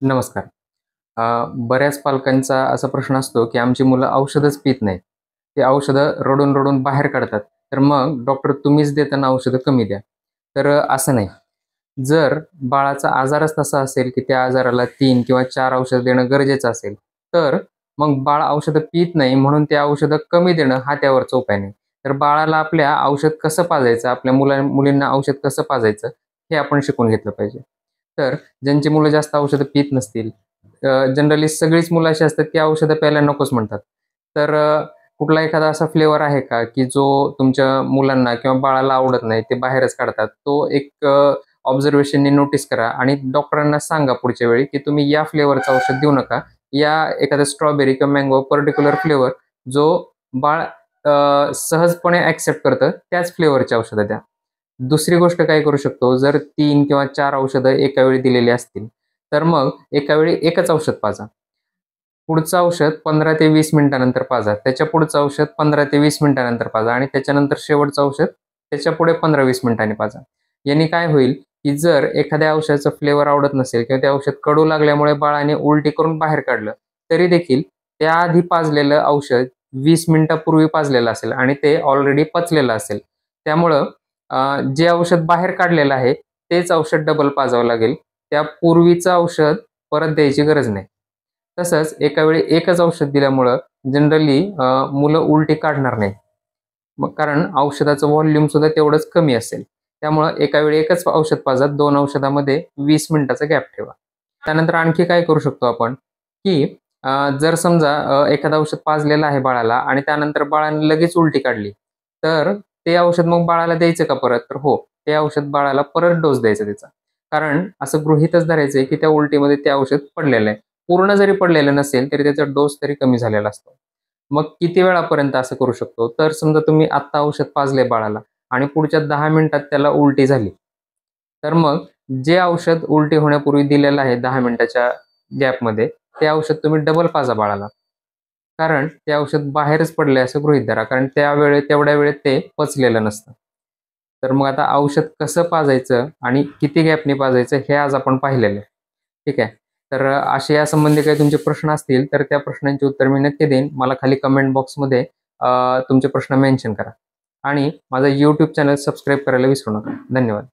नमस्कार. बऱ्याच पालकांचा असा प्रश्न असतो, की आमची मुलं औषधच पीत नाहीत. ते औषधं रडून-रडून बाहेर काढतात. तर मग डॉक्टर तुम्हीच देताना औषधं कमी द्या. तर असं नाही. जर बाळाचा आजारच तसा असेल, की त्या आजाराला 3 किंवा 4 औषधं देणं गरजेचं असेल, तर मग बाळ औषधं पीत नाही म्हणून ते औषधं कमी देणं हा त्यावरचा उपाय नाही. तर बाळाला आपल्या औषध कसं पाजायचं, आपल्या मुलींना औषध कसं पाजायचं, हे आपण शिकून घेतलं पाहिजे. तर ज्यांची मुलं जास्त औषधं पीत नसतील, जनरली सगळीच मुलं अशी असतात, की औषधं प्यायला नकोच म्हणतात. तर कुठला एखादा असा फ्लेवर आहे का, की जो तुमच्या मुलांना किंवा बाळाला आवडत नाही, ते बाहेरच काढतात. तो एक ऑब्झर्वेशननी नोटीस करा आणि डॉक्टरांना सांगा पुढच्या वेळी, की तुम्ही या फ्लेवरचं औषध देऊ नका. या एखादा स्ट्रॉबेरी किंवा मँगो पर्टिक्युलर फ्लेवर जो बाळ सहजपणे ॲक्सेप्ट करतं, त्याच फ्लेवरची औषधं द्या. दुसरी गोष्ट काय करू शकतो, जर 3 किंवा 4 औषधं एका वेळी दिलेली असतील, तर मग एका वेळी एकच औषध पाजा. पुढचं औषध 15 ते 20 मिनिटानंतर पाजा. त्याच्या पुढचं औषध 15 ते 20 मिनिटानंतर पाजा आणि त्याच्यानंतर शेवटचं औषध त्याच्यापुढे 15-20 मिनिटांनी पाजा. याने काय होईल, की जर एखाद्या औषधाचा फ्लेवर आवडत नसेल किंवा ते औषध कडू लागल्यामुळे बाळाने उलटी करून बाहेर काढलं, तरी देखील त्याआधी पाजलेलं औषध 20 मिनिटापूर्वी पाजलेलं असेल आणि ते ऑलरेडी पचलेलं असेल. त्यामुळं जे औषध बाहेर काढलेलं आहे, तेच औषध डबल पाजावं लागेल. त्या पूर्वीचं औषध परत द्यायची गरज नाही. तसंच एका वेळी एकच औषध दिल्यामुळं जनरली मुलं उलटी काढणार नाहीत. मग कारण औषधाचं व्हॉल्यूम सुद्धा तेवढंच कमी असेल. त्यामुळं एका वेळी एकच औषध पाजा. 2 औषधामध्ये 20 मिनिटाचा गॅप ठेवा. त्यानंतर आणखी काय करू शकतो आपण, की जर समजा एखादं औषध पाजलेलं आहे बाळाला आणि त्यानंतर बाळाने लगेच उलटी काढली, तर ते औषध मग बाळाला द्यायचं का परत? तर हो, ते औषध बाळाला परत डोस द्यायचा त्याचा. कारण असं गृहीतच धरायचं आहे, की त्या उलटीमध्ये ते औषध पडलेलं आहे. पूर्ण जरी पडलेलं नसेल, तरी त्याचा डोस तरी कमी झालेला असतो. मग किती वेळापर्यंत असं करू शकतो? तर समजा तुम्ही आत्ता औषध पाजलंय बाळाला आणि पुढच्या 10 मिनिटात त्याला उलटी झाली. तर मग जे औषध उलटी होण्यापूर्वी दिलेलं आहे 10 मिनिटाच्या गॅपमध्ये, ते औषध तुम्ही डबल पाजा बाळाला. कारण ते औषध बाहेरच पडलंय असं गृहीत धरा. कारण तेवढ्या वेळेत ते पचलेलं नसतं. तर मग आता औषध कसं पाजायचं आणि किती गॅपने पाजायचं हे आज आपण पाहिलेलं आहे. ठीक आहे. तर असे यासंबंधी काही तुमचे प्रश्न असतील, तर त्या प्रश्नांची उत्तर मी नक्की देईन. मला खाली कमेंट बॉक्समध्ये तुमचे प्रश्न मेन्शन करा आणि माझा YouTube चॅनल सबस्क्राईब करायला विसरू नका. धन्यवाद.